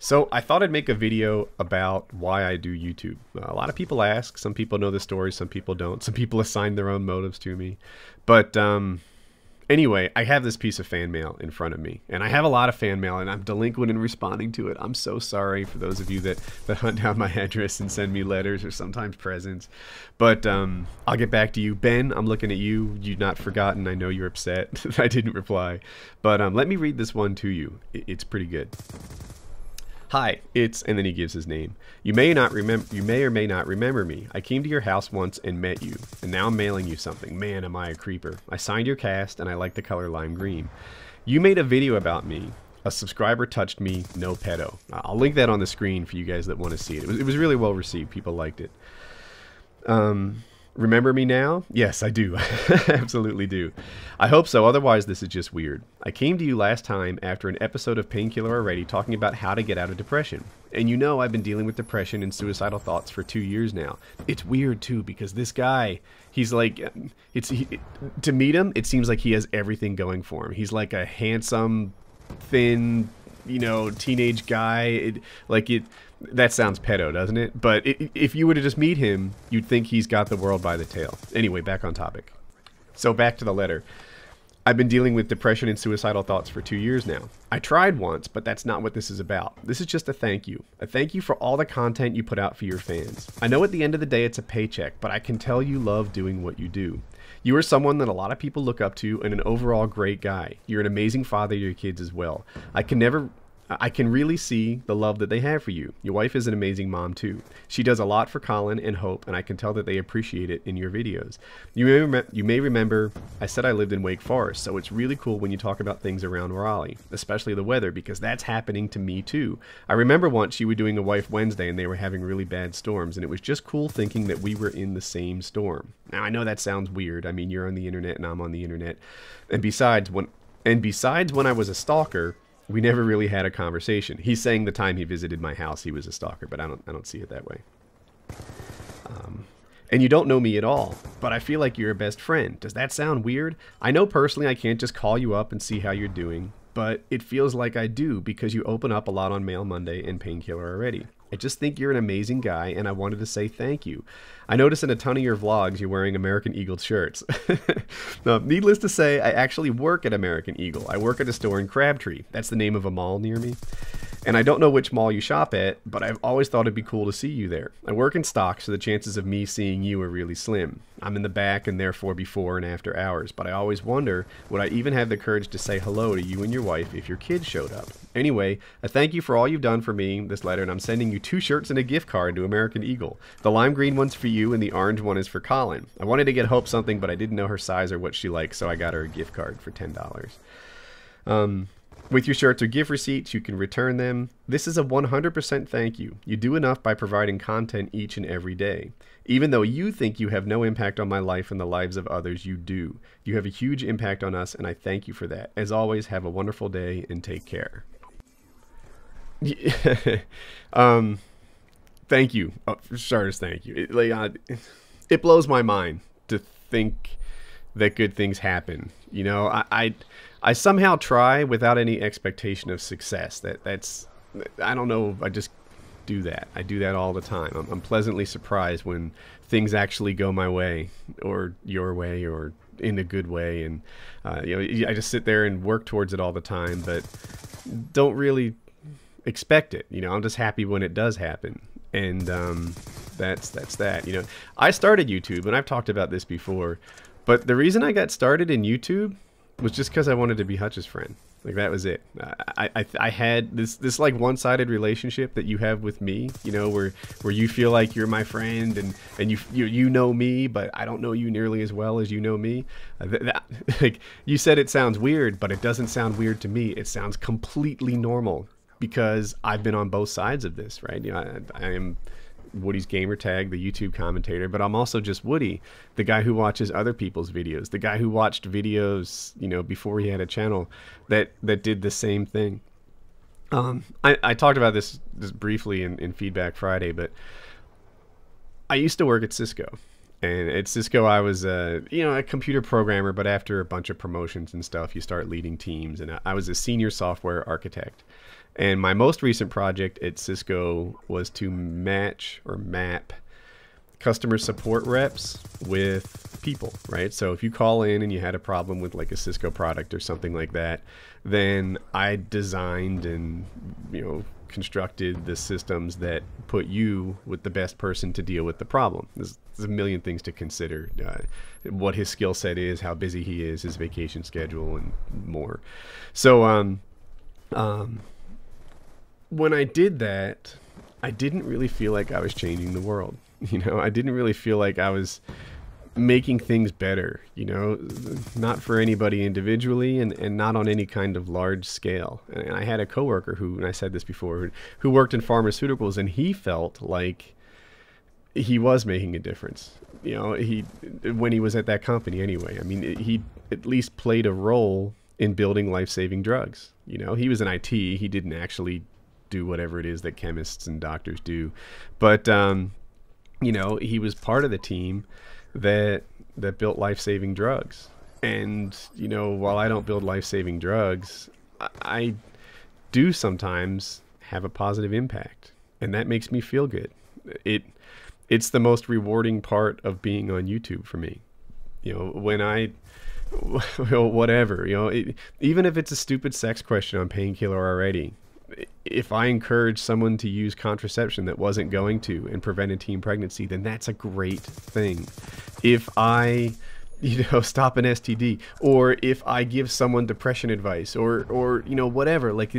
So I thought I'd make a video about why I do YouTube. A lot of people ask. Some people know the story. Some people don't. Some people assign their own motives to me. But anyway, I have this piece of fan mail in front of me. And I have a lot of fan mail, and I'm delinquent in responding to it. I'm so sorry for those of you that hunt down my address and send me letters or sometimes presents. But I'll get back to you. Ben, I'm looking at you. You've not forgotten. I know you're upset that I didn't reply. But let me read this one to you. It's pretty good. Hi, it's, and then he gives his name. You may or may not remember me. I came to your house once and met you, and now I'm mailing you something. Man, am I a creeper. I signed your cast, and I like the color lime green. You made a video about me. A subscriber touched me, no pedo. I'll link that on the screen for you guys that want to see it. It was really well received. People liked it. Remember me now? Yes, I do. Absolutely do. I hope so, otherwise this is just weird. I came to you last time after an episode of Painkiller Already talking about how to get out of depression. And you know I've been dealing with depression and suicidal thoughts for 2 years now. It's weird too because this guy, he's like, to meet him, it seems like he has everything going for him. He's like a handsome, thin, you know, teenage guy. That sounds pedo, doesn't it? But if you were to just meet him, you'd think he's got the world by the tail. Anyway, back on topic. So back to the letter. I've been dealing with depression and suicidal thoughts for 2 years now. I tried once, but that's not what this is about. This is just a thank you. A thank you for all the content you put out for your fans. I know at the end of the day it's a paycheck, but I can tell you love doing what you do. You are someone that a lot of people look up to and an overall great guy. You're an amazing father to your kids as well. I can really see the love that they have for you. Your wife is an amazing mom too. She does a lot for Colin and Hope, and I can tell that they appreciate it in your videos. You may remember I said I lived in Wake Forest, so it's really cool when you talk about things around Raleigh, especially the weather, because that's happening to me too. I remember once you were doing a Wife Wednesday and they were having really bad storms, and it was just cool thinking that we were in the same storm. Now I know that sounds weird. I mean, you're on the internet and I'm on the internet. And besides when I was a stalker, we never really had a conversation. He's saying the time he visited my house, he was a stalker, but I don't see it that way. And you don't know me at all, but I feel like you're a best friend. Does that sound weird? I know personally I can't just call you up and see how you're doing, but it feels like I do because you open up a lot on Mail Monday and Painkiller Already. I just think you're an amazing guy, and I wanted to say thank you. I noticed in a ton of your vlogs you're wearing American Eagle shirts. Now, needless to say, I actually work at American Eagle. I work at a store in Crabtree. That's the name of a mall near me. And I don't know which mall you shop at, but I've always thought it'd be cool to see you there. I work in stock, so the chances of me seeing you are really slim. I'm in the back and therefore before and after hours, but I always wonder, would I even have the courage to say hello to you and your wife if your kids showed up? Anyway, I thank you for all you've done for me, this letter, and I'm sending you 2 shirts and a gift card to American Eagle. The lime green one's for you and the orange one is for Colin. I wanted to get Hope something, but I didn't know her size or what she likes, so I got her a gift card for $10. With your shirts or gift receipts, you can return them. This is a 100% thank you. You do enough by providing content each and every day. Even though you think you have no impact on my life and the lives of others, you do. You have a huge impact on us, and I thank you for that. As always, have a wonderful day and take care. Thank you. Oh, for starters, thank you. It blows my mind to think that good things happen. You know, I somehow try without any expectation of success. That's I don't know. I just do that. I do that all the time. I'm pleasantly surprised when things actually go my way or your way or in a good way. And you know, I just sit there and work towards it all the time, but don't really expect it. You know, I'm just happy when it does happen. And that's that. You know, I started YouTube, and I've talked about this before, but the reason I got started in YouTube was just because I wanted to be Hutch's friend. Like, that was it. I had this like one-sided relationship that you have with me, you know, where you feel like you're my friend and you know me, but I don't know you nearly as well as you know me. Like you said, it sounds weird, but it doesn't sound weird to me. It sounds completely normal because I've been on both sides of this, right? You know, I am WoodysGamertag, the YouTube commentator, but I'm also just Woody, the guy who watches other people's videos, the guy who watched videos, you know, before he had a channel that did the same thing. I talked about this briefly in Feedback Friday, but I used to work at Cisco. And at Cisco, I was a computer programmer, but after a bunch of promotions and stuff, you start leading teams, and I was a senior software architect. And my most recent project at Cisco was to match or map customer support reps with people, right? So if you call in and you had a problem with like a Cisco product or something like that, then I designed and constructed the systems that put you with the best person to deal with the problem. There's a million things to consider. What his skill set is, how busy he is, his vacation schedule, and more. So when I did that, I didn't really feel like I was changing the world. I didn't really feel like I was making things better, not for anybody individually and not on any kind of large scale. And I had a coworker who, and I said this before, who worked in pharmaceuticals, and he felt like he was making a difference. When he was at that company anyway. I mean, he at least played a role in building life-saving drugs. He was in IT. He didn't actually do whatever it is that chemists and doctors do. But, he was part of the team that built life-saving drugs. And, while I don't build life-saving drugs, I do sometimes have a positive impact. And that makes me feel good. It's the most rewarding part of being on YouTube for me. When whatever, even if it's a stupid sex question on Painkiller Already, if I encourage someone to use contraception that wasn't going to and prevent a teen pregnancy, then that's a great thing. If I, stop an STD, or if I give someone depression advice, or whatever, like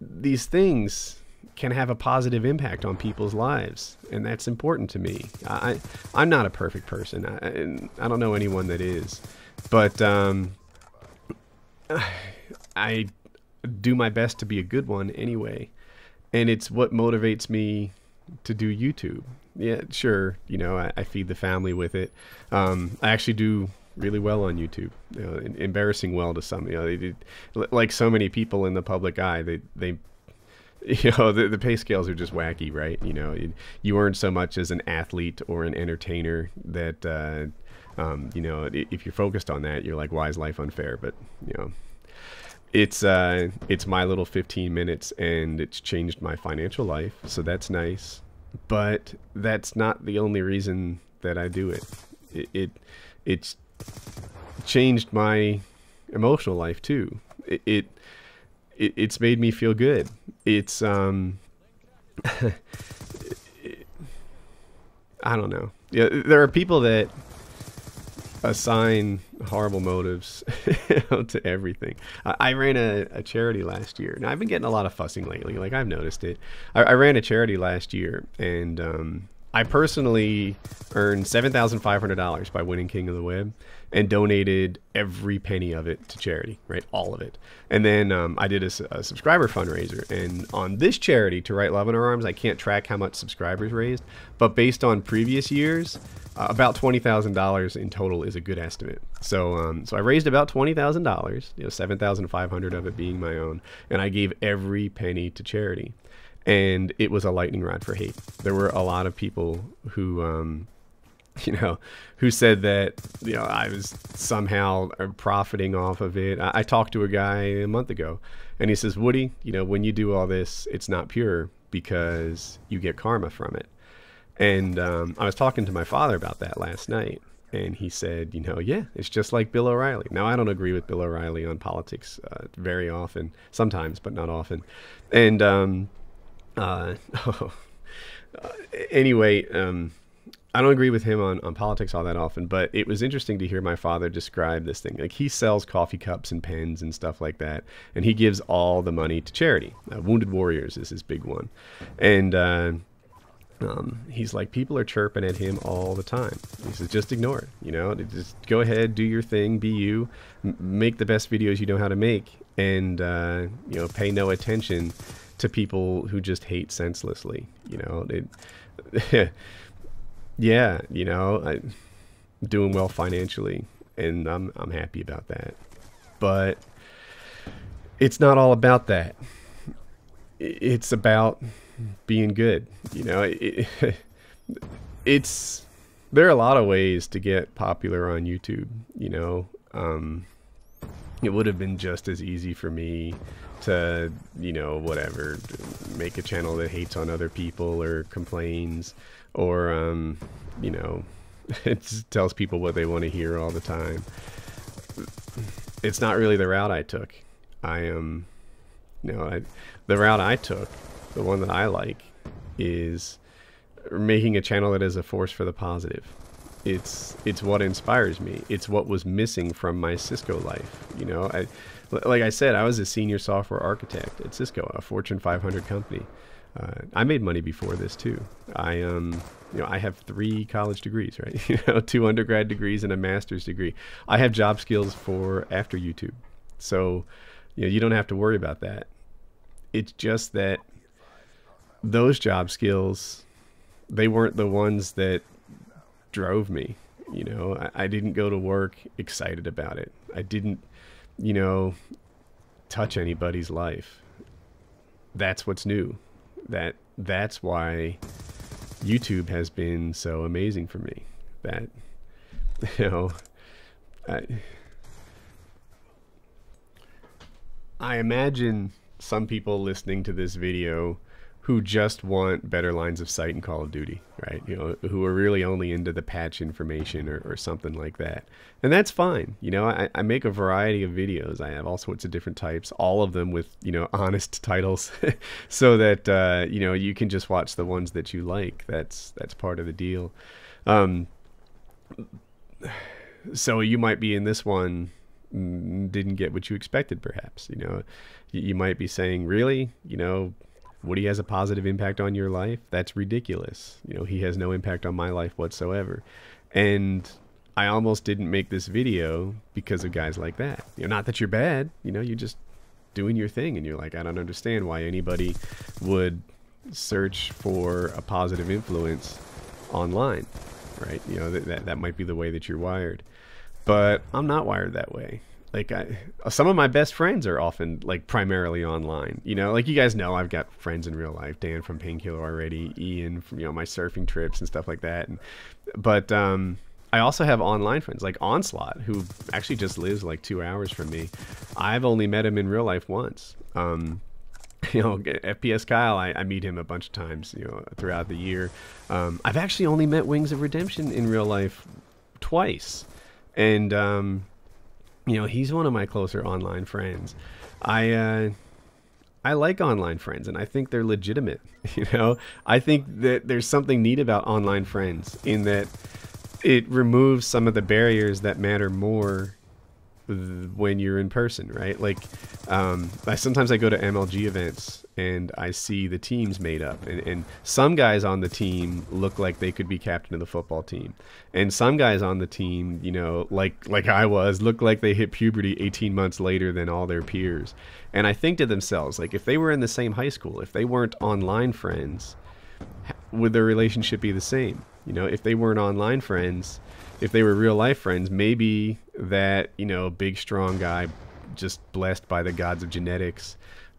these things can have a positive impact on people's lives, and that's important to me. I'm not a perfect person. I don't know anyone that is, but I do my best to be a good one anyway, and it's what motivates me to do YouTube. Yeah, sure, I feed the family with it. I actually do really well on YouTube, embarrassing well to some. Like so many people in the public eye, they the pay scales are just wacky, right? You earn so much as an athlete or an entertainer that if you're focused on that, you're like, why is life unfair? But it's my little 15 minutes, and it's changed my financial life, so that's nice. But that's not the only reason that I do it. It's changed my emotional life too. It's made me feel good. It's I don't know. Yeah, there are people that assign horrible motives to everything. I ran a charity last year. Now, I've been getting a lot of fussing lately. Like, I've noticed it. I ran a charity last year, and I personally earned $7,500 by winning King of the Web, and donated every penny of it to charity, right? All of it. And then I did a subscriber fundraiser. And on this charity, To Write Love in Our Arms, I can't track how much subscribers raised, but based on previous years, about $20,000 in total is a good estimate. So I raised about $20,000, 7,500 of it being my own, and I gave every penny to charity. And it was a lightning rod for hate. There were a lot of people who who said that, I was somehow profiting off of it. I talked to a guy a month ago, and he says, Woody, when you do all this, it's not pure because you get karma from it. And I was talking to my father about that last night, and he said, yeah, it's just like Bill O'Reilly. Now, I don't agree with Bill O'Reilly on politics very often, sometimes, but not often. And anyway, I don't agree with him on politics all that often, but it was interesting to hear my father describe this thing. Like, he sells coffee cups and pens and stuff like that, and he gives all the money to charity. Wounded Warriors is his big one. And he's like, people are chirping at him all the time. He says, just ignore it, just go ahead, do your thing, be you, make the best videos you know how to make, and pay no attention to people who just hate senselessly. Yeah, I'm doing well financially, and I'm happy about that. But it's not all about that. It's about being good. It's there are a lot of ways to get popular on YouTube. It would have been just as easy for me to, whatever, make a channel that hates on other people or complains, or, it just tells people what they want to hear all the time. It's not really the route I took. The route I took, the one that I like, is making a channel that is a force for the positive. It's what inspires me. It's what was missing from my Cisco life. Like I said, I was a senior software architect at Cisco, a Fortune 500 company. I made money before this too. I have 3 college degrees, right? 2 undergrad degrees and a master's degree. I have job skills for after YouTube, so you don't have to worry about that. It's just that those job skills, they weren't the ones that drove me. I didn't go to work excited about it. I didn't, touch anybody's life. That's what's new. That's why YouTube has been so amazing for me. That, I imagine some people listening to this video who just want better lines of sight in Call of Duty, right? Who are really only into the patch information or something like that. And that's fine. I make a variety of videos. I have all sorts of different types, all of them with, honest titles so that, you can just watch the ones that you like. That's part of the deal. So you might be in this one, didn't get what you expected, perhaps. You might be saying, really, Woody has a positive impact on your life? That's ridiculous. He has no impact on my life whatsoever. And I almost didn't make this video because of guys like that. Not that you're bad, you're just doing your thing, and you're like, I don't understand why anybody would search for a positive influence online, right? That might be the way that you're wired. But I'm not wired that way. Like, some of my best friends are often, like, primarily online. Like, you guys know I've got friends in real life. Dan from Painkiller already, Ian from, my surfing trips and stuff like that. But I also have online friends, like Onslaught, who actually just lives, like, 2 hours from me. I've only met him in real life once. FPS Kyle, I meet him a bunch of times, throughout the year. I've actually only met Wings of Redemption in real life twice. And, he's one of my closer online friends. I like online friends, and I think they're legitimate. I think that there's something neat about online friends in that it removes some of the barriers that matter more when you're in person, right? Like, sometimes I go to MLG events and I see the teams made up, and some guys on the team look like they could be captain of the football team, and some guys on the team, like I was, look like they hit puberty 18 months later than all their peers. And I think to themselves, like, if they were in the same high school, if they weren't online friends, would their relationship be the same? If they weren't online friends, if they were real life friends, maybe that, big strong guy just blessed by the gods of genetics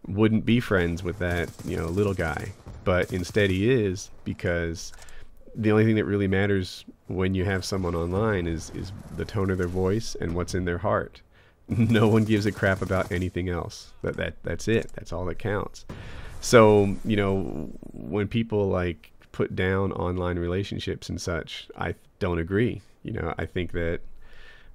wouldn't be friends with that, little guy. But instead he is, because the only thing that really matters when you have someone online is the tone of their voice and what's in their heart. No one gives a crap about anything else. That's it. That's all that counts. So, when people like put down online relationships and such, I don't agree. I think that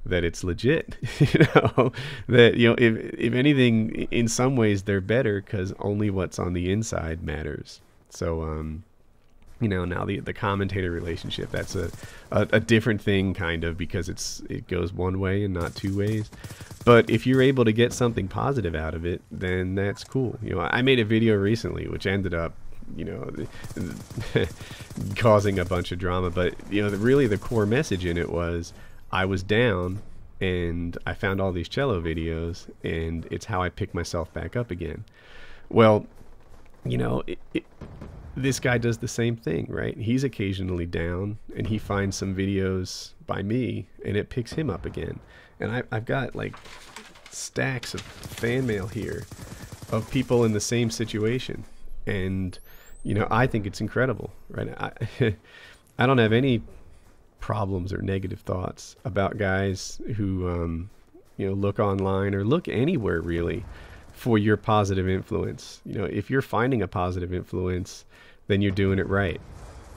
it's legit. That if anything, in some ways they're better because only what's on the inside matters. So now the commentator relationship, that's a different thing, kind of, because it goes one way and not two ways. But if you're able to get something positive out of it, then that's cool. I made a video recently which ended up causing a bunch of drama, but really the core message in it was, I was down and I found all these cello videos, and it's how I pick myself back up again. Well, this guy does the same thing, right? He's occasionally down and he finds some videos by me and it picks him up again. And I've got like stacks of fan mail here of people in the same situation. And I think it's incredible, right? I don't have any problems or negative thoughts about guys who look online or look anywhere really for your positive influence. If you're finding a positive influence, then you're doing it right.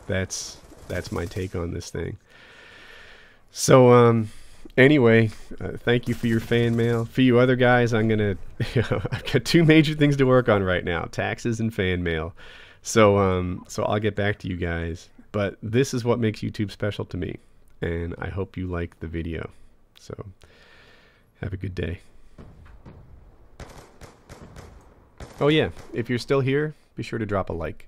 That's my take on this thing. So anyway, thank you for your fan mail. For you other guys, I've got two major things to work on right now: taxes and fan mail. So I'll get back to you guys. But this is what makes YouTube special to me, and I hope you like the video. So have a good day. Oh yeah, if you're still here, be sure to drop a like.